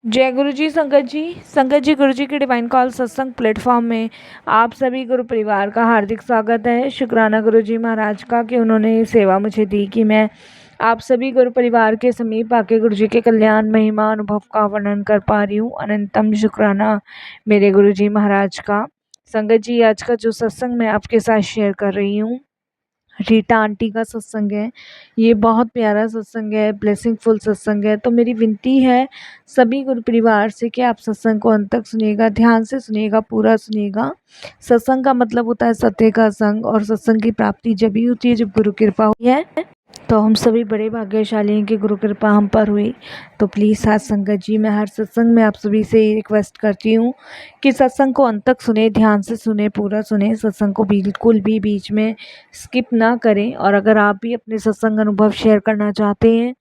जय गुरु जी संगत जी। संगत जी, गुरु जी के डिवाइन कॉल सत्संग प्लेटफॉर्म में आप सभी गुरु परिवार का हार्दिक स्वागत है। शुक्राना गुरु जी महाराज का कि उन्होंने ये सेवा मुझे दी कि मैं आप सभी गुरु परिवार के समीप आके गुरु जी के कल्याण महिमा अनुभव का वर्णन कर पा रही हूँ। अनंतम शुक्राना मेरे गुरु जी महाराज का। संगत जी, आज का जो सत्संग मैं आपके साथ शेयर कर रही हूँ, रीटा आंटी का सत्संग है। ये बहुत प्यारा सत्संग है, ब्लेसिंग फुल सत्संग है। तो मेरी विनती है सभी गुरु परिवार से कि आप सत्संग को अंत तक सुनिएगा, ध्यान से सुनिएगा, पूरा सुनिएगा। सत्संग का मतलब होता है सत्य का संग, और सत्संग की प्राप्ति जब ही होती है जब गुरु कृपा हुई है। तो हम सभी बड़े भाग्यशाली हैं कि गुरु कृपा हम पर हुई। तो प्लीज़ साथ संगत जी, मैं हर सत्संग में आप सभी से रिक्वेस्ट करती हूँ कि सत्संग को अंत तक सुने, ध्यान से सुने, पूरा सुने। सत्संग को बिल्कुल भी बीच में स्किप ना करें। और अगर आप भी अपने सत्संग अनुभव शेयर करना चाहते हैं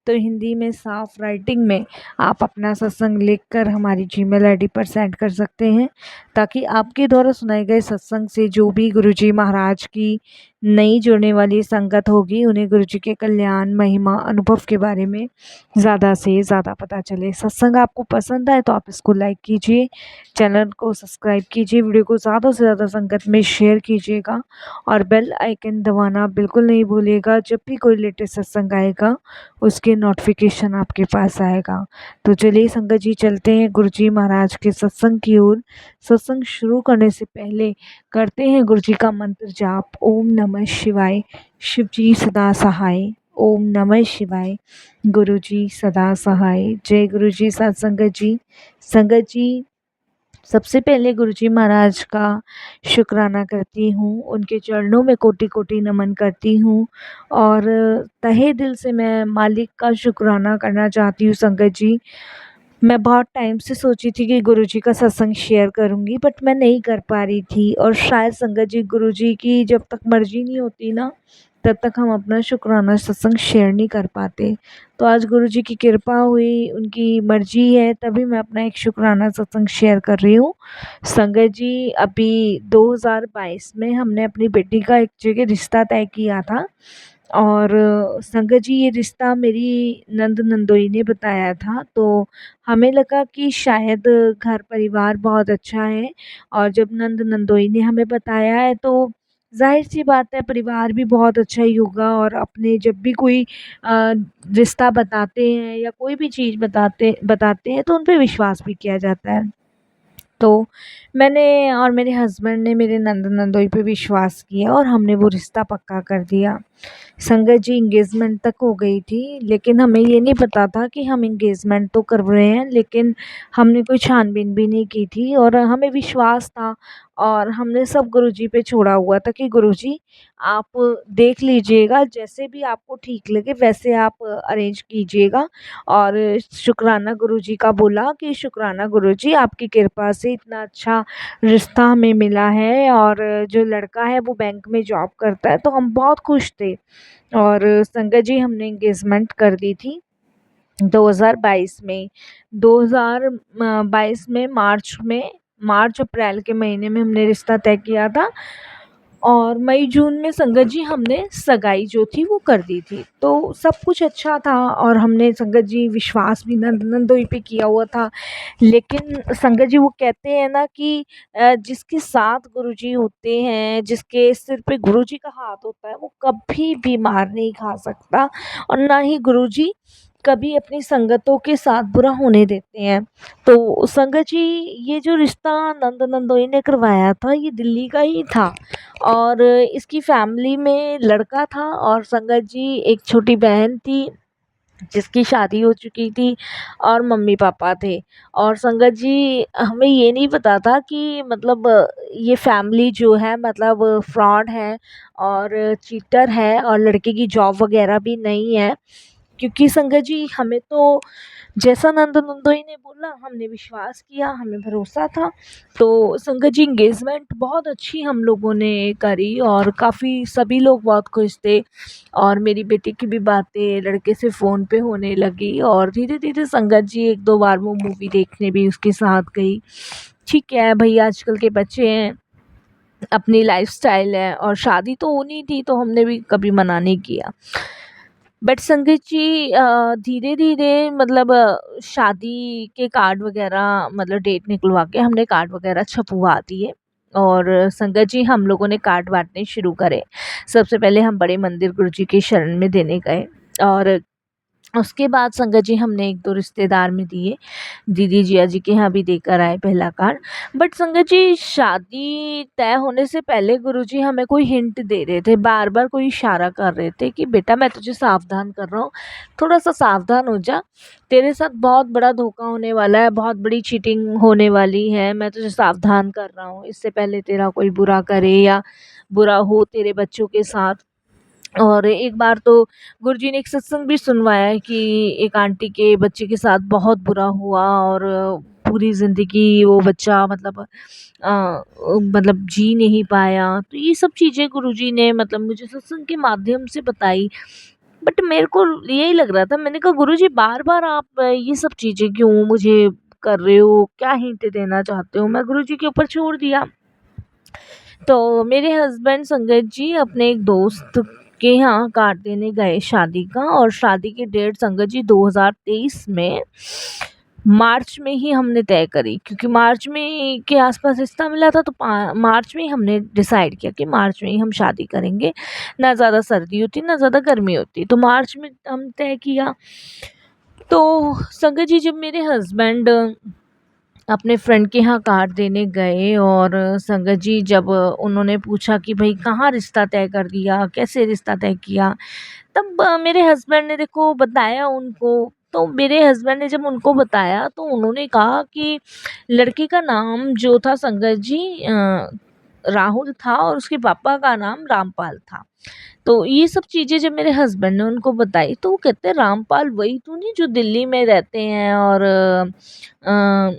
तो हिंदी में साफ राइटिंग में आप अपना सत्संग लिखकर हमारी जीमेल आईडी पर सेंड कर सकते हैं, ताकि आपके द्वारा सुनाए गए सत्संग से जो भी गुरुजी महाराज की नई जुड़ने वाली संगत होगी उन्हें गुरुजी के कल्याण महिमा अनुभव के बारे में ज़्यादा से ज़्यादा पता चले। सत्संग आपको पसंद आए तो आप इसको लाइक कीजिए, चैनल को सब्सक्राइब कीजिए, वीडियो को ज़्यादा से ज़्यादा संगत में शेयर कीजिएगा और बेल आइकन दबाना बिल्कुल नहीं भूलिएगा। जब भी कोई लेटेस्ट सत्संग आएगा उसके नोटिफिकेशन आपके पास आएगा। तो चलिए संगत जी, चलते हैं गुरुजी महाराज के सत्संग की ओर। सत्संग शुरू करने से पहले करते हैं गुरुजी का मंत्र जाप। ओम नमः शिवाय, शिव जी सदा सहाय। ओम नमः शिवाय, गुरुजी सदा सहाय। जय गुरुजी। साथ संगत जी, संगत जी, सबसे पहले गुरुजी महाराज का शुक्राना करती हूँ, उनके चरणों में कोटि कोटि नमन करती हूँ और तहे दिल से मैं मालिक का शुक्राना करना चाहती हूँ। संगत जी, मैं बहुत टाइम से सोची थी कि गुरुजी का सत्संग शेयर करूँगी, बट मैं नहीं कर पा रही थी। और शायद संगत जी, गुरुजी की जब तक मर्जी नहीं होती ना, तब तक हम अपना शुक्राना सत्संग शेयर नहीं कर पाते। तो आज गुरुजी की कृपा हुई, उनकी मर्जी है, तभी मैं अपना एक शुक्राना सत्संग शेयर कर रही हूँ। संगत जी, अभी 2022 में हमने अपनी बेटी का एक जगह रिश्ता तय किया था। और संगत जी, ये रिश्ता मेरी नंद नंदोई ने बताया था। तो हमें लगा कि शायद घर परिवार बहुत अच्छा है, और जब नंद नंदोई ने हमें बताया है तो जाहिर सी बात है परिवार भी बहुत अच्छा ही होगा। और अपने जब भी कोई रिश्ता बताते हैं या कोई भी चीज़ बताते बताते हैं तो उन पे विश्वास भी किया जाता है। तो मैंने और मेरे हस्बैंड ने मेरे नंद नंदोई पे विश्वास किया और हमने वो रिश्ता पक्का कर दिया। संगत जी, एंगेजमेंट तक हो गई थी, लेकिन हमें ये नहीं पता था कि हम एंगेजमेंट तो कर रहे हैं, लेकिन हमने कोई छानबीन भी नहीं की थी और हमें विश्वास था। और हमने सब गुरुजी पे छोड़ा हुआ था कि गुरुजी आप देख लीजिएगा, जैसे भी आपको ठीक लगे वैसे आप अरेंज कीजिएगा। और शुक्राना गुरुजी का बोला कि शुक्राना गुरुजी, आपकी कृपा से इतना अच्छा रिश्ता हमें मिला है, और जो लड़का है वो बैंक में जॉब करता है, तो हम बहुत खुश थे। और संगत जी, हमने एंगेजमेंट कर दी थी 2022 में। 2022 में मार्च अप्रैल के महीने में हमने रिश्ता तय किया था, और मई जून में संगत जी हमने सगाई जो थी वो कर दी थी। तो सब कुछ अच्छा था और हमने संगत जी विश्वास भी नंद नंदोई पे किया हुआ था। लेकिन संगत जी, वो कहते हैं ना कि जिसके साथ गुरुजी होते हैं, जिसके सिर पे गुरुजी का हाथ होता है, वो कभी भी मार नहीं खा सकता, और ना ही गुरुजी कभी अपनी संगतों के साथ बुरा होने देते हैं। तो संगत जी, ये जो रिश्ता नंद नंदोई ने करवाया था ये दिल्ली का ही था, और इसकी फैमिली में लड़का था और संगत जी एक छोटी बहन थी जिसकी शादी हो चुकी थी, और मम्मी पापा थे। और संगत जी, हमें ये नहीं पता था कि मतलब ये फैमिली जो है मतलब फ्रॉड है और चीटर है, और लड़के की जॉब वगैरह भी नहीं है। क्योंकि संगत जी, हमें तो जैसा नंद नंदोई ने बोला हमने विश्वास किया, हमें भरोसा था। तो संगत जी, एंगेजमेंट बहुत अच्छी हम लोगों ने करी और काफ़ी सभी लोग बहुत खुश थे। और मेरी बेटी की भी बातें लड़के से फ़ोन पे होने लगी, और धीरे धीरे संगत जी एक दो बार वो मूवी देखने भी उसके साथ गई। ठीक है भाई, आजकल के बच्चे हैं, अपनी लाइफस्टाइल है, और शादी तो होनी थी तो हमने भी कभी मना नहीं किया। बट संगीत जी धीरे-धीरे मतलब शादी के कार्ड वग़ैरह मतलब डेट निकलवा के हमने कार्ड वग़ैरह छपवा दिए और संगत जी हम लोगों ने कार्ड बाँटने शुरू करे। सबसे पहले हम बड़े मंदिर गुरुजी के शरण में देने गए और उसके बाद संगत जी हमने 1-2 रिश्तेदार में दिए। दीदी जिया जी के यहाँ भी देकर आए पहला कार्ड। बट संगत जी शादी तय होने से पहले गुरुजी हमें कोई हिंट दे रहे थे, बार-बार कोई इशारा कर रहे थे कि बेटा मैं तुझे सावधान कर रहा हूँ, थोड़ा-सा सावधान हो जा। तेरे साथ बहुत बड़ा धोखा होने वाला है, बहुत बड़ी चीटिंग होने वाली है, मैं तुझे सावधान कर रहा हूँ। इससे पहले तेरा कोई बुरा करे या बुरा हो तेरे बच्चों के साथ। और एक बार तो गुरुजी ने एक सत्संग भी सुनवाया है कि एक आंटी के बच्चे के साथ बहुत बुरा हुआ और पूरी ज़िंदगी वो बच्चा मतलब जी नहीं पाया। तो ये सब चीज़ें गुरुजी ने मतलब मुझे सत्संग के माध्यम से बताई। बट मेरे को यही लग रहा था, मैंने कहा गुरुजी बार-बार आप ये सब चीज़ें क्यों मुझे कर रहे हो? क्या हिंट देना चाहते हो? मैं गुरुजी के ऊपर छोड़ दिया। तो मेरे हस्बैंड संगत जी अपने एक दोस्त के यहाँ कार्ड देने गए शादी का और शादी की डेट संगत जी 2023 में मार्च में ही हमने तय करी क्योंकि मार्च में के आसपास रिश्ता मिला था तो मार्च में ही हमने डिसाइड किया कि मार्च में ही हम शादी करेंगे। ना ज़्यादा सर्दी होती ना ज़्यादा गर्मी होती, तो मार्च में हम तय किया। तो संगत जी जब मेरे हस्बैंड अपने फ्रेंड के यहाँ कार्ड देने गए और संगत जी जब उन्होंने पूछा कि भाई कहाँ रिश्ता तय कर दिया, कैसे रिश्ता तय किया, तब मेरे हस्बैंड ने देखो बताया उनको। तो मेरे हस्बैंड ने जब उनको बताया तो उन्होंने कहा कि लड़के का नाम जो था संगत जी राहुल था और उसके पापा का नाम रामपाल था। तो ये सब चीज़ें जब मेरे हस्बैंड ने उनको बताई तो वो कहते हैं रामपाल वही तो नहीं जो दिल्ली में रहते हैं और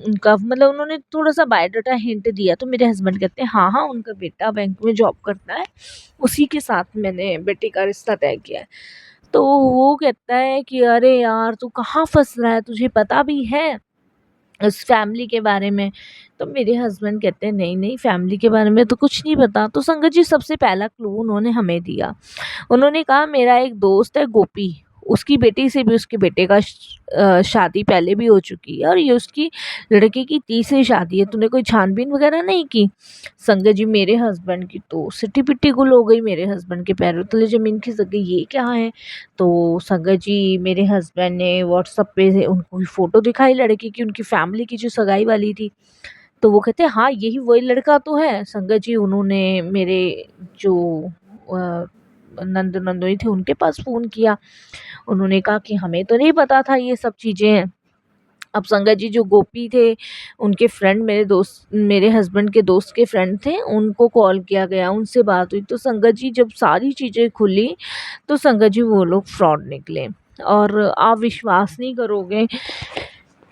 उनका मतलब उन्होंने थोड़ा-सा बायोडाटा हिंट दिया तो मेरे हस्बैंड कहते हैं हाँ, हाँ उनका बेटा बैंक में जॉब करता है, उसी के साथ मैंने बेटे का रिश्ता तय किया है। तो वो कहता है कि अरे यार! तू कहाँ फँस रहा है, तुझे पता भी है उस फैमिली के बारे में? तो मेरे हस्बैंड कहते हैं नहीं, नहीं फैमिली के बारे में तो कुछ नहीं पता। तो संगत जी सबसे पहला क्लू उन्होंने हमें दिया। उन्होंने कहा मेरा एक दोस्त है गोपी, उसकी बेटी से भी उसके बेटे का शादी पहले भी हो चुकी है और ये उसकी लड़के की तीसरी शादी है, तूने कोई छानबीन वगैरह नहीं की? संगत जी मेरे हस्बैंड की तो सिट्टी-पिट्टी गुल हो गई, मेरे हस्बैंड के पैरों तले ज़मीन खिसक गई, ये क्या है? तो संगत जी मेरे हस्बैंड ने व्हाट्सएप पे से उनको फ़ोटो दिखाई लड़के की, उनकी फैमिली की जो सगाई वाली थी। तो वो कहते हैं हाँ, यही वही लड़का तो है। संगत जी उन्होंने मेरे जो अ, नंद-नंदोई थे उनके पास फ़ोन किया। उन्होंने कहा कि हमें तो नहीं पता था ये सब चीज़ें हैं। अब संगत जी जो गोपी थे, उनके फ्रेंड मेरे हस्बैंड के दोस्त के फ्रेंड थे, उनको कॉल किया गया, उनसे बात हुई। तो संगत जी जब सारी चीज़ें खुली, तो संगत जी वो लोग फ्रॉड निकले। और आप विश्वास नहीं करोगे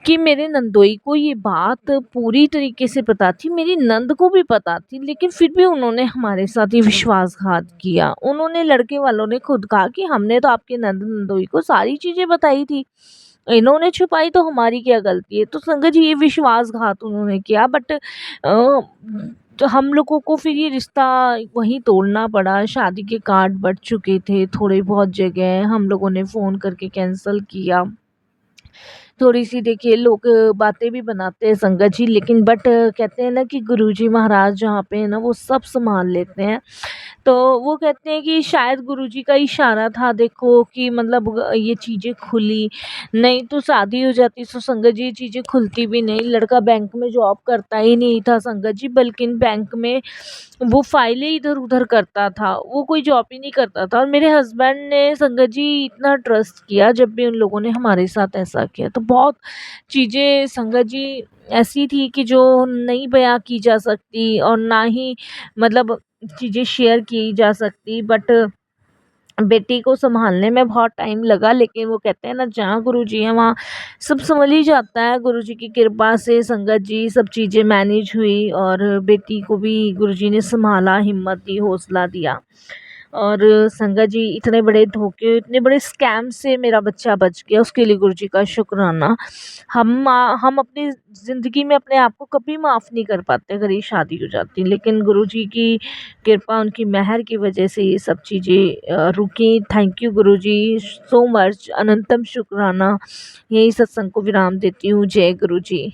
कि मेरे नंदोई को ये बात पूरी तरीके से पता थी, मेरी नंद को भी पता थी, लेकिन फिर भी उन्होंने हमारे साथ ये विश्वासघात किया। उन्होंने लड़के वालों ने खुद कहा कि हमने तो आपके नंदोई को सारी चीज़ें बताई थी, इन्होंने छुपाई तो हमारी क्या गलती है? तो संगत जी ये विश्वासघात उन्होंने किया। बट तो हम लोगों को फिर ये रिश्ता वहीं तोड़ना पड़ा। शादी के कार्ड बँट चुके थे थोड़ी बहुत जगह, हम लोगों ने फ़ोन करके कैंसल किया। थोड़ी-सी देखिए लोग बातें भी बनाते हैं संगत जी, लेकिन बट कहते हैं ना कि गुरुजी महाराज जहाँ पे है ना वो सब सँभाल लेते हैं। तो वो कहते हैं कि शायद गुरुजी का इशारा था देखो कि मतलब ये चीज़ें खुली, नहीं तो शादी हो जाती तो संगत जी ये चीज़ें खुलती भी नहीं। लड़का बैंक में जॉब करता ही नहीं था संगत जी, बल्कि बैंक में वो फाइलें इधर-उधर करता था, वो कोई जॉब ही नहीं करता था। और मेरे हस्बैंड ने संगत जी इतना ट्रस्ट किया जब भी उन लोगों ने हमारे साथ ऐसा किया। तो बहुत चीज़ें संगत जी ऐसी थी कि जो नहीं बयाँ की जा सकती और ना ही मतलब चीज़ें शेयर की जा सकती। बट बेटी को सँभालने में बहुत टाइम लगा, लेकिन वो कहते हैं ना जहाँ गुरुजी हैं वहाँ सब सँभल ही जाता है। गुरुजी की कृपा से संगत जी सब चीज़ें मैनेज हुई और बेटी को भी गुरुजी ने सँभाला, हिम्मत दी, हौसला दिया। और संगत जी इतने बड़े धोखे, इतने बड़े स्कैम से मेरा बच्चा बच गया, उसके लिए गुरुजी का शुक्राना। हम अपनी ज़िंदगी में अपने आप को कभी माफ़ नहीं कर पाते अगर ये शादी हो जाती, लेकिन गुरुजी की कृपा, उनकी मेहर की वजह से ये सब चीज़ें रुकी। थैंक यू गुरुजी सो मच, अनंतम शुक्राना। यही सत्संग को विराम देती हूँ। जय गुरुजी।